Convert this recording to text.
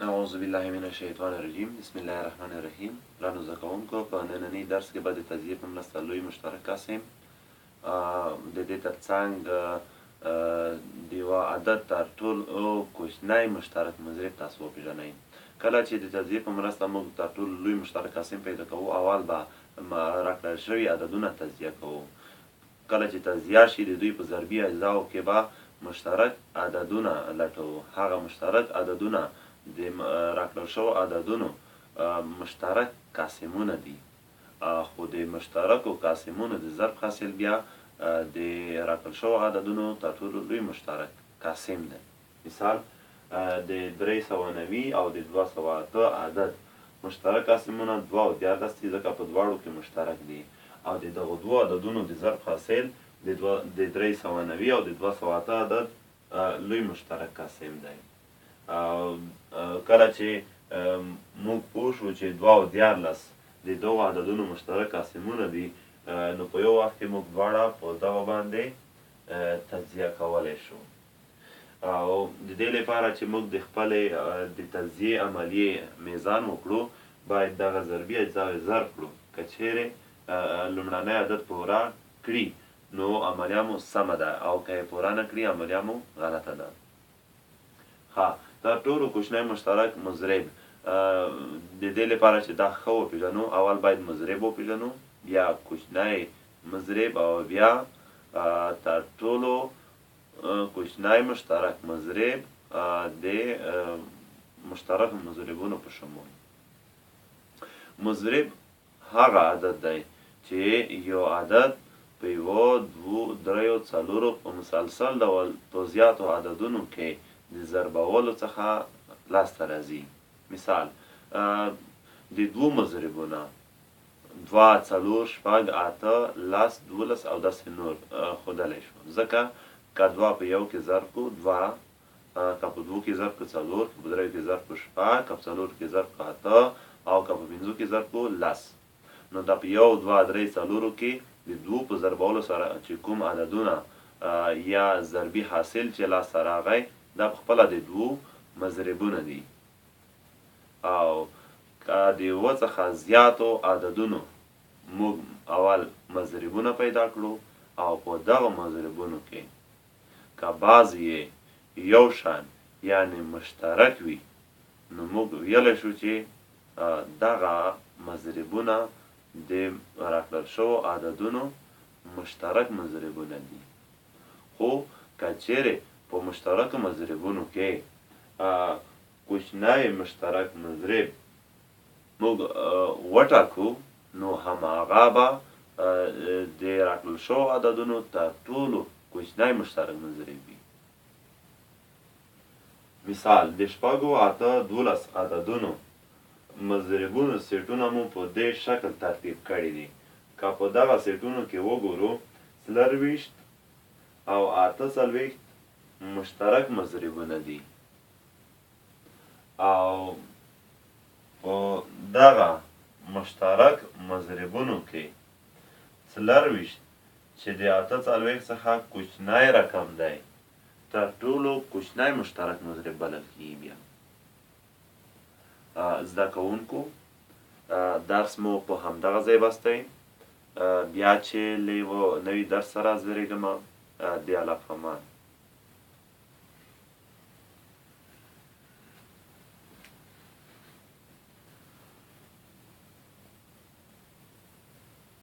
اعوذ بالله من الشیطان الرجیم. بسم الله الرحمن الرحیم. درنو زده کوونکو، په ننني درس کې به د تجزیې په مرسته لوی مشترک قاسم د دې ترڅنګ د یوه عدد تر ټولو کوچنی مشترک مضرب تاسو وپېژنئ. کله چې د تجزیې په مرسته موږ تر ټولو لوی مشترک قاسم پیدا کوو، اول به راکړل شوي عددونه تجزیه کوو. کله چې تجزیه شي، د دوی په ضربي اجزاو کې به مشترک عددونه لټوو. هغه مشترک عددونه د راکړل شوو عددونو مشترک قاسمونه دي، خو د مشترکو قاسمونو د ضرب حاصل بیا د راکړل شوو عددونو تر ټولو لوی مشترک قاسم دی. مثال د 390 او د 208 عدد مشترک قاسمونه 2 او 14 دي، ځکه په دواړو کې مشترک دي، او د دغو دوو عددونو د ضرب حاصل د 390 او د 208 عدد لوی مشترک قاسم دی. کله چې موږ پوه شو چې 2 او 14 د دغو عددونو مشترک قاسمونه دي، نو په یو وخت کې موږ دواړه په دغه باندې تجزیه کولی شو. او د دې لپاره چې موږ د خپلې د تجزیې عملیې میزان وکړو، باید دغه ضربي اجزاوې ضرب کړو. که چیرې لومړنی عدد پوره کړي نو عملیه مو سمه ده، او که یې پوره نه کړي عملیه مو غلطه ده. تر ټولو کوچنی مشترک مضرب، د دې لپاره چې دا ښه وپېژنو، اول باید مضرب وپېژنو، بیا کوچنی مضرب، او بیا تر ټولو کوچنی مشترک مضرب د مشترک مضربونو په شمول. مضرب هغه عدد دی چې یو عدد په 1، 2، 3، 4 په مسلسل ډول په زیاتو عددونو کې د ضربولو څخه لاسته راځي. مثال د دوو مضربونه 2، 4، 6، 8، 10، 12 او داسې نور ښودلی شو. ځکه که 2 په 1 کې ضرب کړو 2، که په 2 کې ضرب کړو 4، که په 3 کې ضرب کړو 6، که په 4 کې ضرب کړو 8، او که په 5 کې ضرب کړو 10. نو دا په 1، 2، 3، 4 کې د 2 په ضربولو سره چې کوم عددونه یا ضربي حاصل چې لاسته راغی، دا پخپله د 2 مضربونه دي. او که د 1 څخه زیاتو عددونو موږ اول مضربونه پیدا کړو، او په دغه مضربونو کې که بعض یې یو شان یعنې مشترک وي، نو موږ ویلی شو چې دغه مضربونه د راکړل شوو عددونو مشترک مضربونه دي. خو که چیرې په مشترکو مضربونو کې کوچنی مشترک مضرب موږ وټاکو، نو هماغه به د راکړل شوو عددونو تر ټولو کوچنی مشترک مضرب وي. مثال د 6، 8، 12 عددونو مضربونو سیټونه مو په دې شکل ترتیب کړي دي. که په دغه سیټونو کې وګورو، 24 او 48 مشترک مضربونه دي، او په دغه مشترک مضربونو کې 24 چې د 48 څخه کوچنی رقم دی، تر ټولو کوچنی مشترک مضرب بلل کېږي. بیا زده کوونکو، درس مو په همدغه ځای بستی. بیا چې له یوه نوي درس سره زرېږم، د الله په امان.